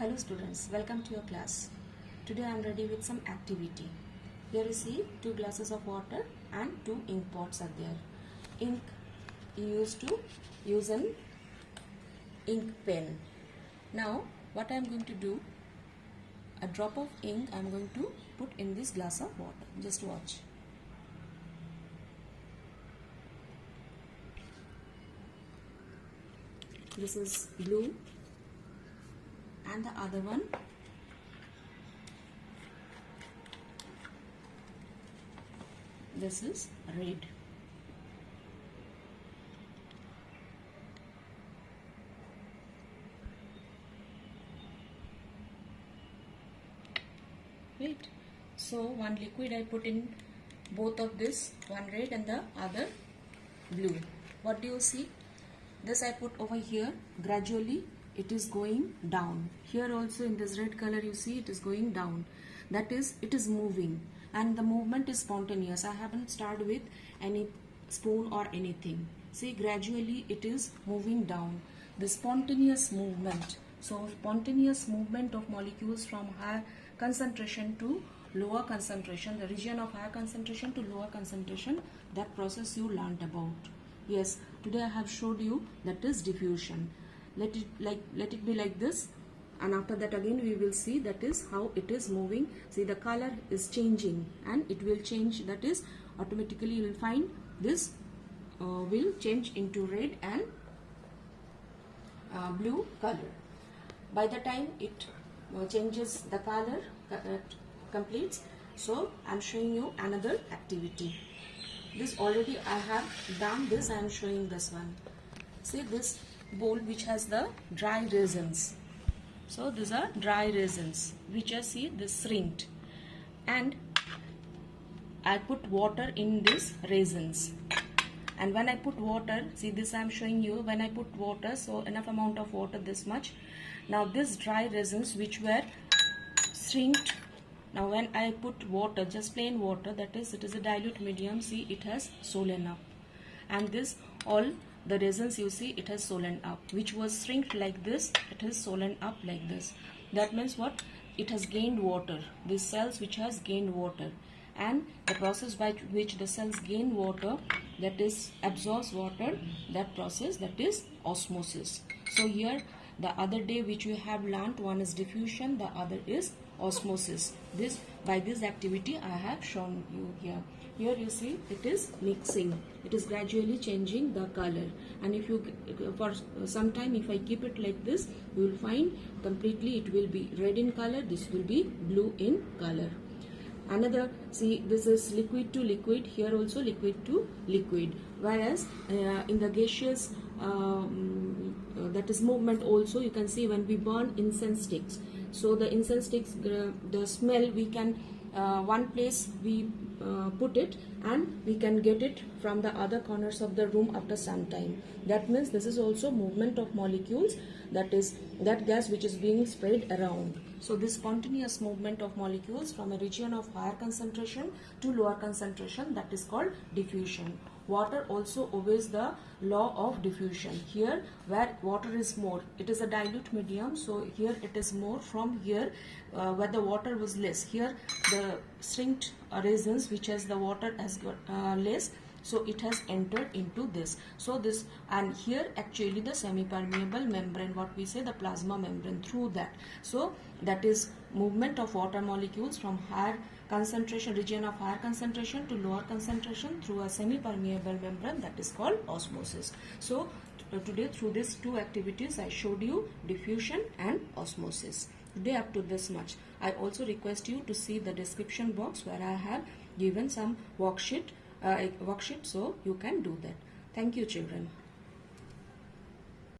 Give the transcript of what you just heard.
Hello students, welcome to your class. Today I am ready with some activity. Here you see 2 glasses of water and 2 ink pots are there. Ink you used to use an ink pen. Now what I am going to do, a drop of ink I am going to put in this glass of water. Just watch. This is blue and the other one this is red. Wait. So one liquid I put in both of this, one red and the other blue. What do you see? This I put over here. Gradually it is going down. Here also in this red color you see it is going down. That is, it is moving and the movement is spontaneous. I haven't started with any spoon or anything. See, gradually it is moving down. The spontaneous movement. So spontaneous movement of molecules from higher concentration to lower concentration, the region of higher concentration to lower concentration, that process you learnt about. Yes, today I have showed you that is diffusion. Let it be like this, and after that again we will see that is how it is moving. See, the color is changing and it will change, that is automatically you will find this will change into red and blue color. By the time it changes the color, completes. So I am showing you another activity. This already I have done this, I am showing this one. See, this bowl which has the dry resins. So these are dry resins which I see this shrinked, and I put water in this resins. And when I put water, see this I am showing you, when I put water, so enough amount of water, this much. Now this dry resins which were shrinked, now when I put water, just plain water, that is it is a dilute medium, see it has swollen up. And this all the resins you see it has swollen up, which was shrinked like this, it has swollen up like this. That means what? It has gained water. These cells which has gained water, and the process by which the cells gain water, that is absorbs water, that process, that is osmosis. So here the other day which we have learnt, one is diffusion, the other is osmosis. This, by this activity I have shown you here. Here you see it is mixing, it is gradually changing the color, and if you for some time if I keep it like this, you will find completely it will be red in color, this will be blue in color. Another, see this is liquid to liquid, here also liquid to liquid, whereas in the gaseous that is movement also you can see when we burn incense sticks. So the incense sticks, the smell we can one place we put it and we can get it from the other corners of the room after some time. That means this is also movement of molecules, that is that gas which is being spread around. So this spontaneous movement of molecules from a region of higher concentration to lower concentration, that is called diffusion. Water also obeys the law of diffusion. Here where water is more, it is a dilute medium, so here it is more. From here where the water was less, here the shrinked resins which has the water has got less, so it has entered into this. So this, and here actually the semi-permeable membrane, what we say the plasma membrane, through that. So that is movement of water molecules from higher concentration, region of higher concentration to lower concentration through a semi-permeable membrane, that is called osmosis. So today through these two activities I showed you diffusion and osmosis. Today up to this much. I also request you to see the description box where I have given some worksheet, so you can do that. Thank you children.